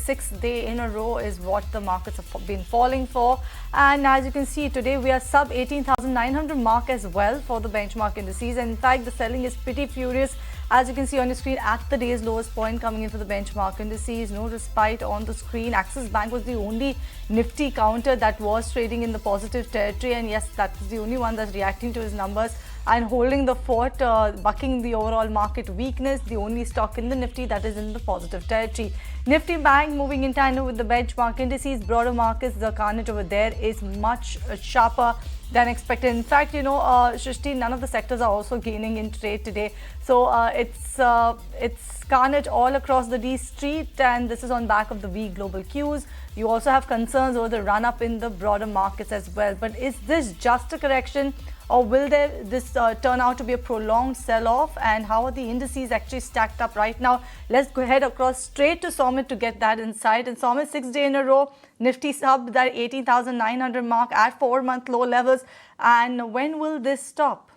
sixth day in a row is what the markets have been falling for. And as you can see, today we are sub 18,900 mark as well for the benchmark indices. And in fact, the selling is pretty furious. As you can see on your screen, at the day's lowest point coming in for the benchmark indices, no respite on the screen. Axis Bank was the only Nifty counter that was trading in the positive territory, and yes, that's the only one that's reacting to his numbers and holding the fort, bucking the overall market weakness. The only stock in the Nifty that is in the positive territory. Nifty Bank moving in tandem with the benchmark indices. Broader markets, the carnage over there is much sharper than expected. In fact, Shrishti, none of the sectors are also gaining in trade today. So it's carnage all across the D Street, and this is on back of the weak global cues. You also have concerns over the run-up in the broader markets as well. But is this just a correction, or will this turn out to be a prolonged sell-off? And how are the indices actually stacked up right now? Let's go ahead across straight to Somit to get that insight. And Somit, 6th day in a row, Nifty sub that 18,900 mark at 4-month low levels. And when will this stop?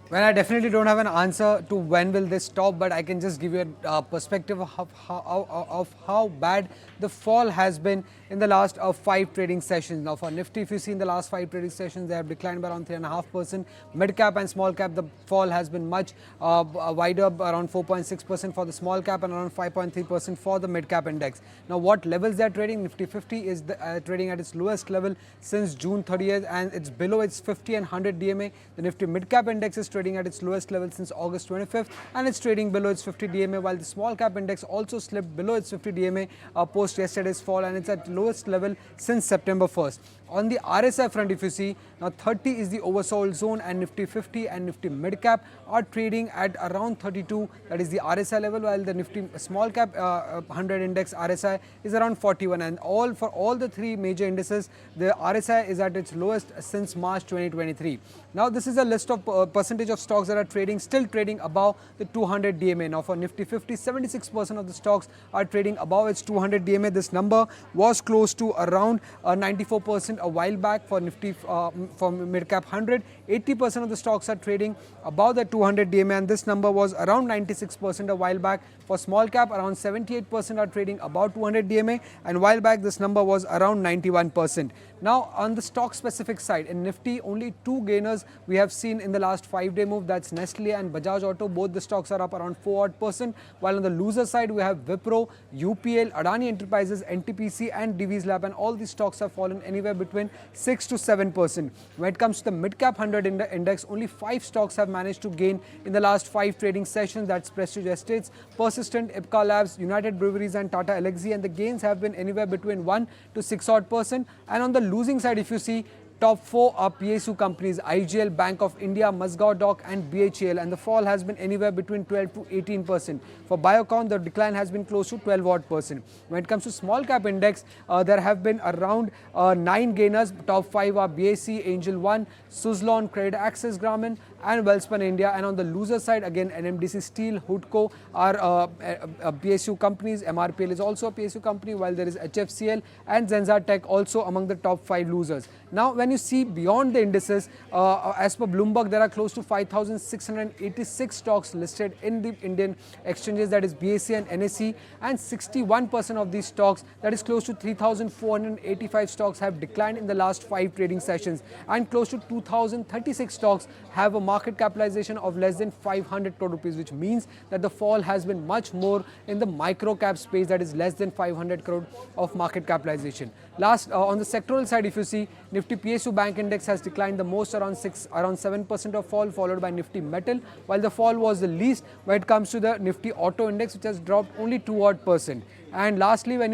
Well, I definitely don't have an answer to when will this stop, but I can just give you a perspective of how bad the fall has been in the last 5 trading sessions. Now, for Nifty, if you see in the last 5 trading sessions, they have declined by around 3.5%. Mid cap and small cap, the fall has been much wider, around 4.6% for the small cap and around 5.3% for the mid cap index. Now, what levels they are trading? Nifty 50 is trading at its lowest level since June 30th, and it's below its 50 and 100 DMA. The Nifty mid cap index is trading at its lowest level since August 25th, and it's trading below its 50 DMA, while the small cap index also slipped below its 50 DMA post yesterday's fall, and it's at lowest level since September 1st. On the RSI front, if you see, now 30 is the oversold zone, and Nifty 50 and Nifty mid cap are trading at around 32, that is the RSI level, while the Nifty small cap 100 index RSI is around 41. And for all the 3 major indices, the RSI is at its lowest since March 2023. Now, this is a list of percentage of stocks that are still trading above the 200 DMA. Now, for Nifty 50, 76% of the stocks are trading above its 200 DMA. This number was close to around 94% a while back. For Nifty for mid cap 100, 80% of the stocks are trading above the 200 DMA, and this number was around 96% a while back. For small cap, around 78% are trading above 200 DMA, and while back this number was around 91%. Now, on the stock specific side, in Nifty, only 2 gainers we have seen in the last 5-day move. That's Nestle and Bajaj Auto. Both the stocks are up around 4%, while on the loser side we have Wipro, UPL, Adani Enterprises, NTPC and Divi's Lab, and all these stocks have fallen anywhere between 6 to 7%. When it comes to the mid cap 100 index, only 5 stocks have managed to gain in the last 5 trading sessions. That's Prestige Estates, Persistent, Ipca Labs, United Breweries and Tata Elxsi, and the gains have been anywhere between 1 to 6 odd %. And on the losing side, if you see, top 4 are PSU companies: IGL, Bank of India, Mazgaon Dock and BHEL, and the fall has been anywhere between 12 to 18%. For Biocon, the decline has been close to 12 odd %. When it comes to small cap index, there have been around 9 gainers. Top 5 are BSE, Angel One, Suzlon, Credit Access Grameen and Welspun India. And on the loser side, again, NMDC Steel, Hoodco are PSU companies. MRPL is also a PSU company, while there is HFCL and Zenza Tech also among the top 5 losers. Now, when you see beyond the indices, as per Bloomberg, there are close to 5,686 stocks listed in the Indian exchanges, that is BSE and NSE, and 61% of these stocks, that is close to 3,485 stocks, have declined in the last 5 trading sessions, and close to 2,036 stocks have a market capitalization of less than 500 crore rupees, which means that the fall has been much more in the micro cap space, that is less than 500 crore of market capitalization. Last, on the sectoral side, if you see, Nifty PSU Bank Index has declined the most, around 7% of fall, followed by Nifty Metal, while the fall was the least when it comes to the Nifty Auto Index, which has dropped only 2 odd %. And lastly, when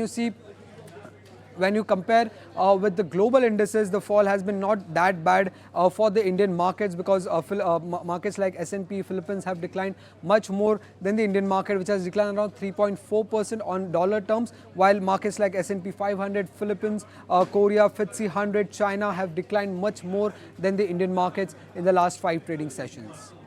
you compare with the global indices, the fall has been not that bad for the Indian markets, because markets like S&P Philippines have declined much more than the Indian market, which has declined around 3.4% on dollar terms, while markets like S&P 500, Philippines, Korea, FTSE 100, China have declined much more than the Indian markets in the last 5 trading sessions.